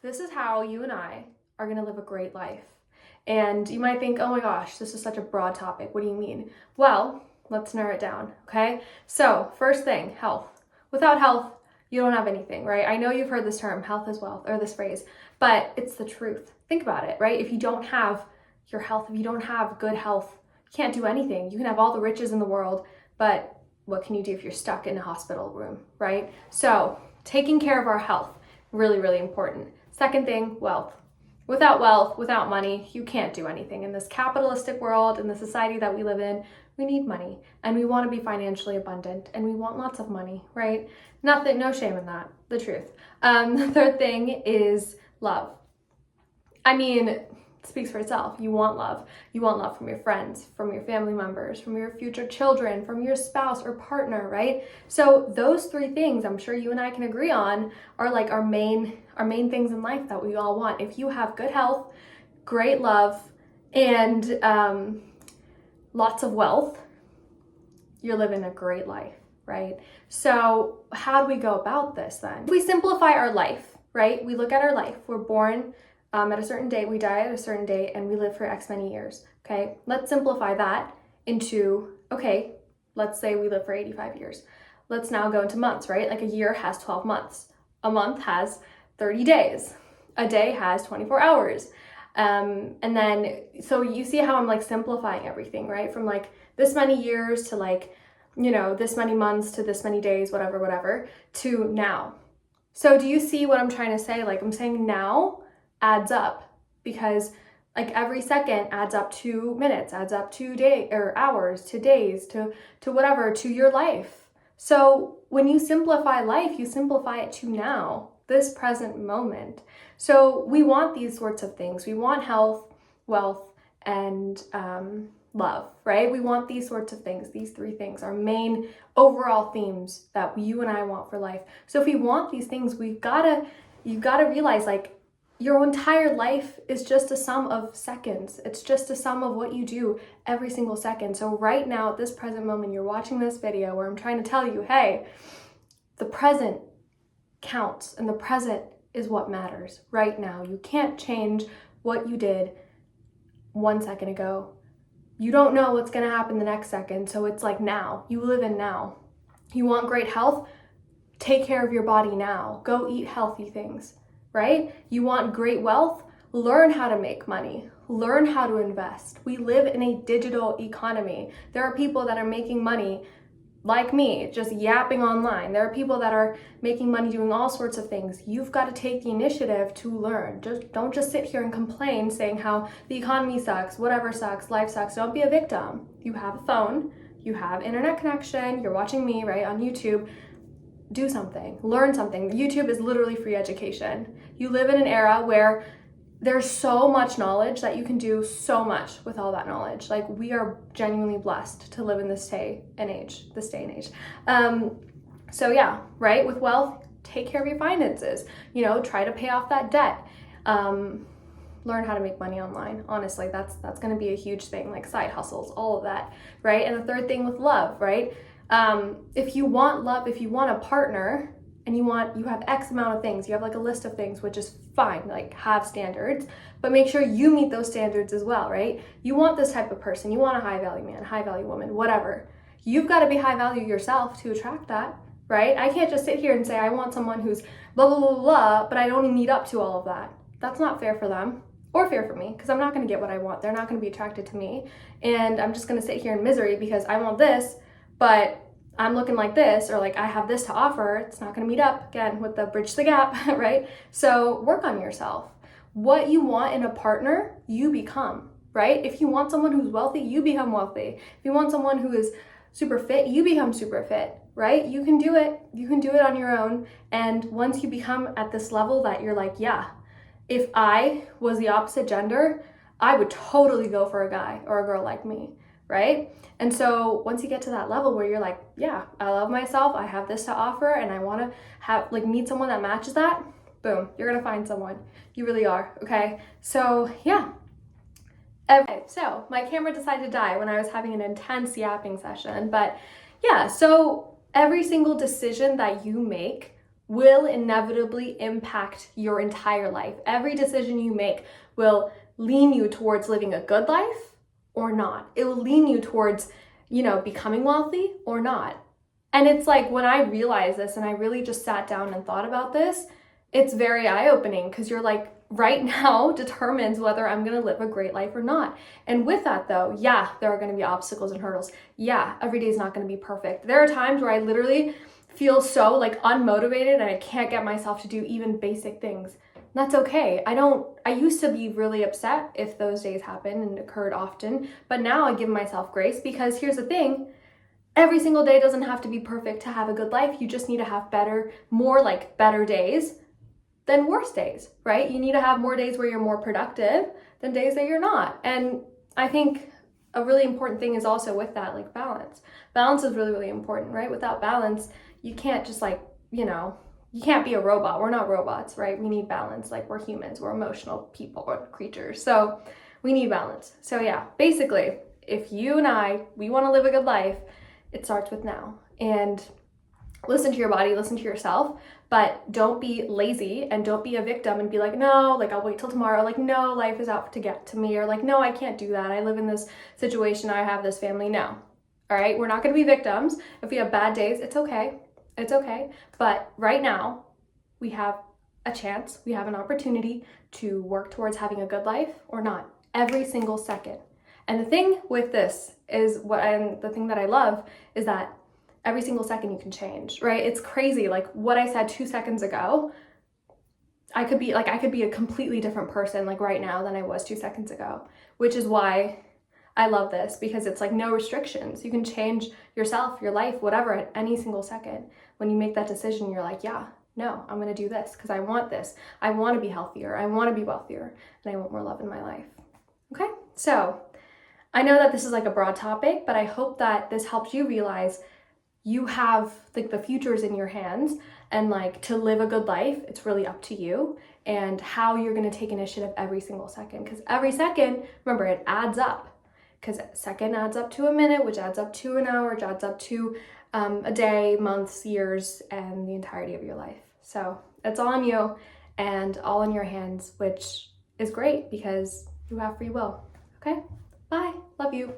This is how you and I are going to live a great life. And you might think, oh my gosh, this is such a broad topic. What do you mean? Well, let's narrow it down, okay? So, first thing, health. Without health, you don't have anything, right? I know you've heard this term, health is wealth, or this phrase, but it's the truth. Think about it, right? If you don't have your health, if you don't have good health, you can't do anything. You can have all the riches in the world, but what can you do if you're stuck in a hospital room, right? So, taking care of our health, really, really important. Second thing, wealth. Without wealth, without money, you can't do anything. In this capitalistic world, in the society that we live in, we need money and we want to be financially abundant and we want lots of money, right? Nothing, no shame in that, the truth. The third thing is love. I mean, it speaks for itself. You want love. You want love from your friends, from your family members, from your future children, from your spouse or partner, right? So those three things, I'm sure you and I can agree on, are like our main things in life that we all want. If you have good health, great love, and lots of wealth, you're living a great life, right? So how do we go about this then? If we simplify our life, right? We look at our life. We're born at a certain date, we die at a certain date, and we live for X many years, okay? Let's simplify that into, okay, let's say we live for 85 years. Let's now go into months, right? Like a year has 12 months. A month has 30 days. A day has 24 hours. And then, so you see how I'm like simplifying everything, right? From like this many years to like, you know, this many months to this many days, whatever, to now. So do you see what I'm trying to say? Like I'm saying now adds up because like every second adds up to minutes, adds up to day or hours, to days, to whatever, to your life. So when you simplify life, you simplify it to now, this present moment. So we want these sorts of things. We want health, wealth, and love, right? We want these sorts of things. These three things are main overall themes that you and I want for life. So if we want these things, you've got to realize like your entire life is just a sum of seconds. It's just a sum of what you do every single second. So right now, at this present moment, you're watching this video where I'm trying to tell you, hey, the present counts and the present is what matters right now. You can't change what you did 1 second ago. You don't know what's going to happen the next second. So it's like now. You live in now. You want great health? Take care of your body now. Go eat healthy things. Right? You want great wealth? Learn how to make money. Learn how to invest. We live in a digital economy. There are people that are making money like me, just yapping online. There are people that are making money doing all sorts of things. You've got to take the initiative to learn. Don't just sit here and complain saying how the economy sucks, whatever sucks, life sucks. Don't be a victim. You have a phone, you have internet connection, you're watching me, right, on YouTube. Do something, learn something. YouTube is literally free education. You live in an era where there's so much knowledge that you can do so much with all that knowledge. Like we are genuinely blessed to live in this day and age. So yeah, right? With wealth, take care of your finances. You know, try to pay off that debt. Learn how to make money online. Honestly, that's going to be a huge thing. Like side hustles, all of that, right? And the third thing with love, right? If you want love, if you want a partner and you have X amount of things, you have like a list of things, which is fine, like have standards, but make sure you meet those standards as well, right? You want this type of person, you want a high value man, high value woman, whatever. You've got to be high value yourself to attract that, right? I can't just sit here and say, I want someone who's blah, blah, blah, blah, but I don't meet up to all of that. That's not fair for them. Or fair for me, because I'm not going to get what I want. They're not going to be attracted to me. And I'm just going to sit here in misery because I want this, but I'm looking like this, or like I have this to offer. It's not going to meet up again with the bridge the gap, right? So work on yourself. What you want in a partner, you become, right? If you want someone who's wealthy, you become wealthy. If you want someone who is super fit, you become super fit, right? You can do it. You can do it on your own. And once you become at this level that you're like, yeah, if I was the opposite gender, I would totally go for a guy or a girl like me, right? And so once you get to that level where you're like, yeah, I love myself, I have this to offer, and I want to have like meet someone that matches that, boom, you're gonna find someone. You really are, okay? So yeah. Okay, so my camera decided to die when I was having an intense yapping session, but yeah, so every single decision that you make will inevitably impact your entire life. Every decision you make will lean you towards living a good life or not. It will lean you towards, becoming wealthy or not. And it's like when I realized this and I really just sat down and thought about this, it's very eye-opening because you're like, right now determines whether I'm going to live a great life or not. And with that though, yeah, there are going to be obstacles and hurdles. Yeah, every day is not going to be perfect. There are times where I literally feel so like unmotivated and I can't get myself to do even basic things. That's okay. I used to be really upset if those days happen and occurred often, but now I give myself grace because here's the thing, every single day doesn't have to be perfect to have a good life. You just need to have more better days than worse days, right? You need to have more days where you're more productive than days that you're not. And I think a really important thing is also with that, like balance. Balance is really, really important, right? Without balance, you can't just you can't be a robot. We're not robots, right? We need balance. Like we're humans, we're emotional people or creatures. So we need balance. So yeah, basically, if you and we want to live a good life, it starts with now. And listen to your body, listen to yourself, but don't be lazy and don't be a victim and be like, no, like I'll wait till tomorrow. Like, no, life is out to get to me. Or like, no, I can't do that. I live in this situation. I have this family. No. All right. We're not going to be victims. If we have bad days, it's okay. It's okay. But right now we have a chance. We have an opportunity to work towards having a good life or not every single second. And the thing with this is the thing that I love is that every single second you can change, right? It's crazy. Like what I said 2 seconds ago, I could be a completely different person like right now than I was 2 seconds ago, which is why I love this because it's like no restrictions. You can change yourself, your life, whatever at any single second. When you make that decision, you're like, yeah, no, I'm going to do this because I want this. I want to be healthier. I want to be wealthier and I want more love in my life. Okay. So I know that this is like a broad topic, but I hope that this helps you realize you have like the futures in your hands and like to live a good life, it's really up to you and how you're going to take initiative every single second. Because every second, remember, it adds up. Because a second adds up to a minute, which adds up to an hour, which adds up to a day, months, years, and the entirety of your life. So it's all on you and all in your hands, which is great because you have free will. Okay? Bye. Love you.